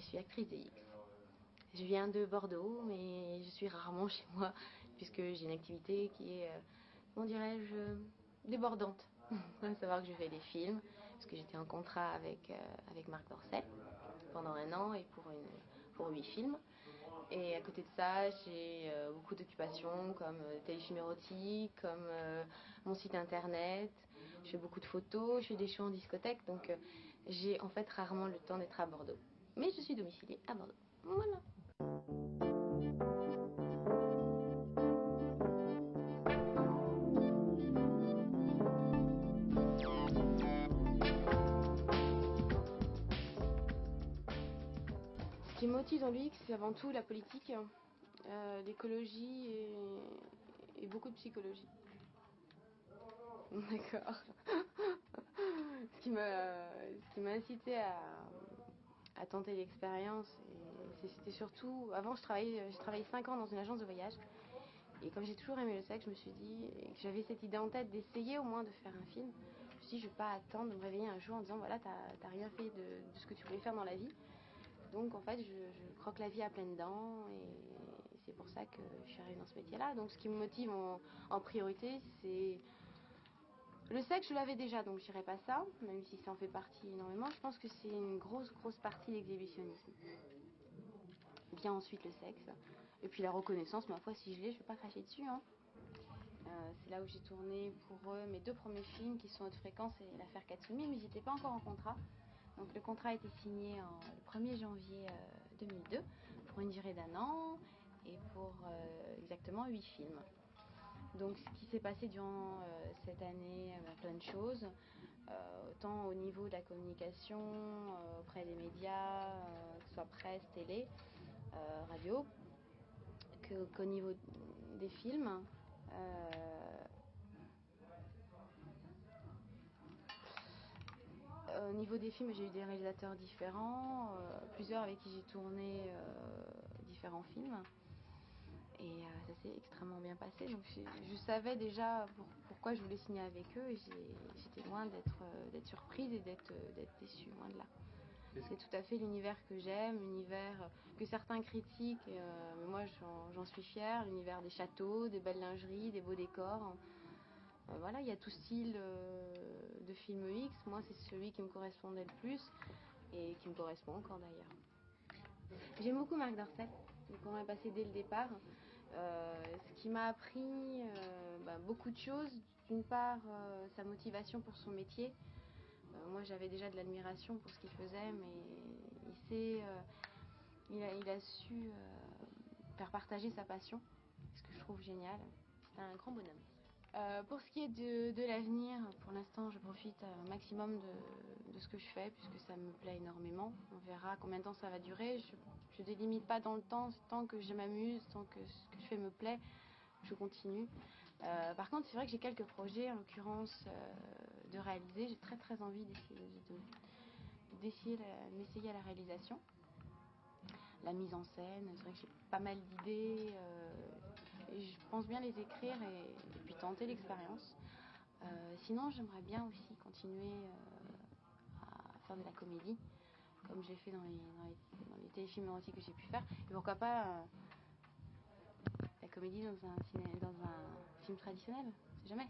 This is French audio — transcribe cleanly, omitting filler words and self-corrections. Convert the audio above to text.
suis actrice de X. Je viens de Bordeaux, mais je suis rarement chez moi, puisque j'ai une activité qui est, comment dirais-je, débordante. À savoir que je fais des films, parce que j'étais en contrat avec Marc Dorcel pendant 1 an et pour 8 films. Et à côté de ça, j'ai beaucoup d'occupations comme téléfilm érotique, comme mon site internet. Je fais beaucoup de photos, je fais des shows en discothèque, donc j'ai en fait rarement le temps d'être à Bordeaux. Mais je suis domiciliée à Bordeaux. Voilà. Ce qui me motive dans l'UX, c'est avant tout la politique, l'écologie et beaucoup de psychologie. D'accord. Ce qui m'a incité à tenter l'expérience, c'était surtout... Avant, j'ai travaillé 5 ans dans une agence de voyage. Et comme j'ai toujours aimé le sexe, je me suis dit, et que j'avais cette idée en tête d'essayer au moins de faire un film, je me suis dit, je ne vais pas attendre de me réveiller un jour en disant, voilà, t'as rien fait de ce que tu voulais faire dans la vie. Donc en fait, je croque la vie à pleines dents et c'est pour ça que je suis arrivée dans ce métier-là. Donc ce qui me motive en priorité, c'est... Le sexe, je l'avais déjà, donc je dirais pas ça, même si ça en fait partie énormément. Je pense que c'est une grosse partie l'exhibitionnisme. Vient ensuite le sexe. Et puis la reconnaissance, ma foi, si je l'ai, je vais pas cracher dessus. Hein. C'est là où j'ai tourné pour eux mes 2 premiers films qui sont Haute Fréquence et L'Affaire Katsumi, mais j'étais pas encore en contrat. Donc le contrat a été signé le 1er janvier 2002 pour une durée d'1 an et pour exactement 8 films. Donc ce qui s'est passé durant cette année, plein de choses, autant au niveau de la communication auprès des médias, que ce soit presse, télé, radio, qu'au niveau des films. Au niveau des films, j'ai eu des réalisateurs différents, plusieurs avec qui j'ai tourné différents films. Et ça s'est extrêmement bien passé. Donc je savais déjà pourquoi je voulais signer avec eux et j'étais loin d'être surprise et d'être déçue, loin de là. C'est tout à fait l'univers que j'aime, l'univers que certains critiquent, mais moi j'en suis fière, l'univers des châteaux, des belles lingeries, des beaux décors. Voilà, il y a tout style de film X. Moi, c'est celui qui me correspondait le plus et qui me correspond encore d'ailleurs. J'aime beaucoup Marc Dorcel, donc on est passé dès le départ. Ce qui m'a appris beaucoup de choses. D'une part, sa motivation pour son métier. Moi, j'avais déjà de l'admiration pour ce qu'il faisait, mais il a su faire partager sa passion, ce que je trouve génial. C'est un grand bonhomme. Pour ce qui est de l'avenir, pour l'instant, je profite un maximum de ce que je fais, puisque ça me plaît énormément. On verra combien de temps ça va durer. Je ne délimite pas dans le temps, tant que je m'amuse, tant que ce que je fais me plaît, je continue. Par contre, c'est vrai que j'ai quelques projets, en l'occurrence, de réaliser. J'ai très envie d'essayer m'essayer à la réalisation. La mise en scène, c'est vrai que j'ai pas mal d'idées et je pense bien les écrire et puis tenter l'expérience. Sinon, j'aimerais bien aussi continuer à faire de la comédie, comme j'ai fait dans les téléfilms érotiques que j'ai pu faire. Et pourquoi pas la comédie dans un film traditionnel, on sait jamais.